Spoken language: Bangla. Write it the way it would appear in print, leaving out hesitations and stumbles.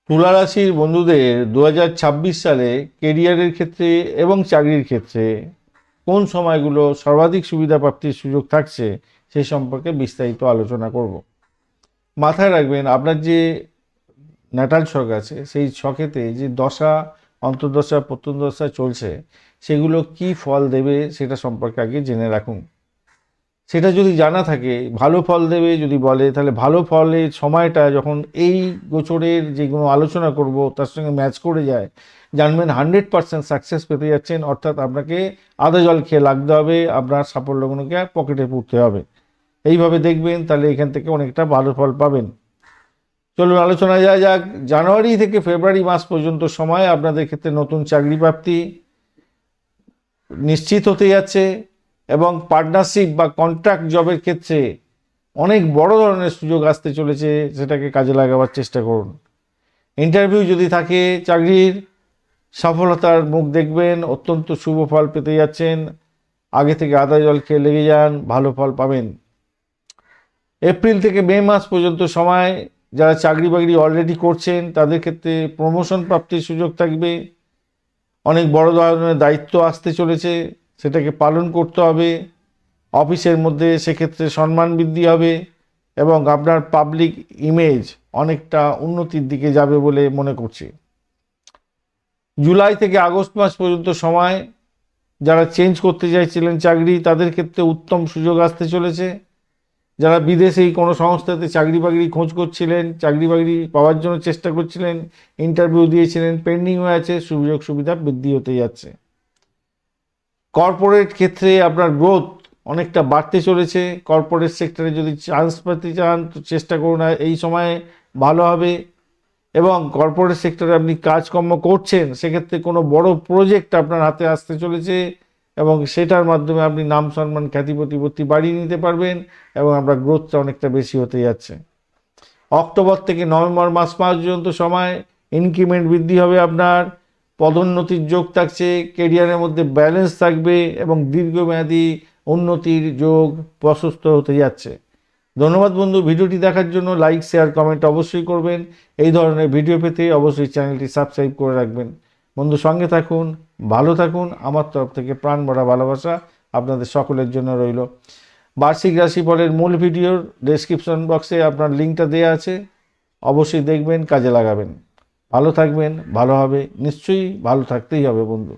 তুলা রাশির বন্ধুদের 2026 সালে কেরিয়ারের ক্ষেত্রে এবং চাকরির ক্ষেত্রে কোন সময়গুলো সর্বাধিক সুবিধা প্রাপ্তির সুযোগ থাকছে সেই সম্পর্কে বিস্তারিত আলোচনা করব। মাথায় রাখবেন, আপনার যে ন্যাটাল ছক আছে সেই ছকেতে যে দশা, অন্তর্দশা, প্রত্যন্তদশা চলছে সেগুলো কি ফল দেবে সেটা সম্পর্কে আগে জেনে রাখুন। সেটা যদি জানা থাকে, ভালো ফল দেবে যদি বলে, তাহলে ভালো ফলের সময়টা যখন এই গোচরের যেগুলো আলোচনা করব তার সঙ্গে ম্যাচ করে যায়, জানবেন 100% সাকসেস পেতে যাচ্ছেন। অর্থাৎ আপনাকে আদা জল খেয়ে লাগতে হবে, আপনার সাফল্যগুলোকে পকেটে পুরতে হবে। এইভাবে দেখবেন, তাহলে এখান থেকে অনেকটা ভালো ফল পাবেন। চলুন আলোচনা যাওয়া যাক। জানুয়ারি থেকে ফেব্রুয়ারি মাস পর্যন্ত সময় আপনাদের ক্ষেত্রে নতুন চাকরি প্রাপ্তি নিশ্চিত হতে যাচ্ছে এবং পার্টনারশিপ বা কন্ট্রাক্ট জবের ক্ষেত্রে অনেক বড় ধরনের সুযোগ আসতে চলেছে, সেটাকে কাজে লাগাবার চেষ্টা করুন। ইন্টারভিউ যদি থাকে চাকরির, সফলতার মুখ দেখবেন, অত্যন্ত শুভ ফল পেতে যাচ্ছেন। আগে থেকে আদা জল খেয়ে লেগে যান, ভালো ফল পাবেন। এপ্রিল থেকে মে মাস পর্যন্ত সময় যারা চাকরি বাকরি অলরেডি করছেন তাদের ক্ষেত্রে প্রমোশন প্রাপ্তির সুযোগ থাকবে। অনেক বড় ধরনের দায়িত্ব আসতে চলেছে, সেটাকে পালন করতে হবে। অফিসের মধ্যে সেক্ষেত্রে সম্মান বৃদ্ধি হবে এবং আপনার পাবলিক ইমেজ অনেকটা উন্নতির দিকে যাবে বলে মনে করছি। জুলাই থেকে আগস্ট মাস পর্যন্ত সময় যারা চেঞ্জ করতে চাইছিলেন চাকরি, তাদের ক্ষেত্রে উত্তম সুযোগ আসতে চলেছে। যারা বিদেশেই কোনো সংস্থাতে চাকরি বাকরি খোঁজ করছিলেন, চাকরি বাকরি পাওয়ার জন্য চেষ্টা করছিলেন, ইন্টারভিউ দিয়েছিলেন, পেন্ডিং হয়ে আছে, সুযোগ সুবিধা বৃদ্ধি হতে যাচ্ছে। কর্পোরেট ক্ষেত্রে আপনার গ্রোথ অনেকটা বাড়তে চলেছে। কর্পোরেট সেক্টরে যদি চান্স পেতে চান তো চেষ্টা করুন, এই সময়ে ভালো হবে। এবং কর্পোরেট সেক্টরে আপনি কাজকর্ম করছেন, সেক্ষেত্রে কোনো বড় প্রজেক্ট আপনার হাতে আসতে চলেছে এবং সেটার মাধ্যমে আপনি নাম সম্মান খ্যাতি প্রতিপত্তি বাড়িয়ে নিতে পারবেন এবং আপনার গ্রোথটা অনেকটা বেশি হতে যাচ্ছে। অক্টোবর থেকে নভেম্বর মাস পর্যন্ত সময় ইনক্রিমেন্ট বৃদ্ধি হবে, আপনার পদোন্নতির যোগ থাকছে, কেরিয়ারের মধ্যে ব্যালেন্স থাকবে এবং দীর্ঘমেয়াদী উন্নতির যোগ প্রশস্ত হতে যাচ্ছে। ধন্যবাদ বন্ধু, ভিডিওটি দেখার জন্য। লাইক, শেয়ার, কমেন্ট অবশ্যই করবেন। এই ধরনের ভিডিও পেতে অবশ্যই চ্যানেলটি সাবস্ক্রাইব করে রাখবেন। বন্ধু সঙ্গে থাকুন, ভালো থাকুন। আমার তরফ থেকে প্রাণ ভরা ভালোবাসা আপনাদের সকলের জন্য রইল। বার্ষিক রাশিফলের মূল ভিডিওর ডেসক্রিপশন বক্সে আপনার লিঙ্কটা দেওয়া আছে, অবশ্যই দেখবেন, কাজে লাগাবেন। ভালো থাকবেন, ভালো হবে, নিশ্চয়ই ভালো থাকতেই হবে বন্ধু।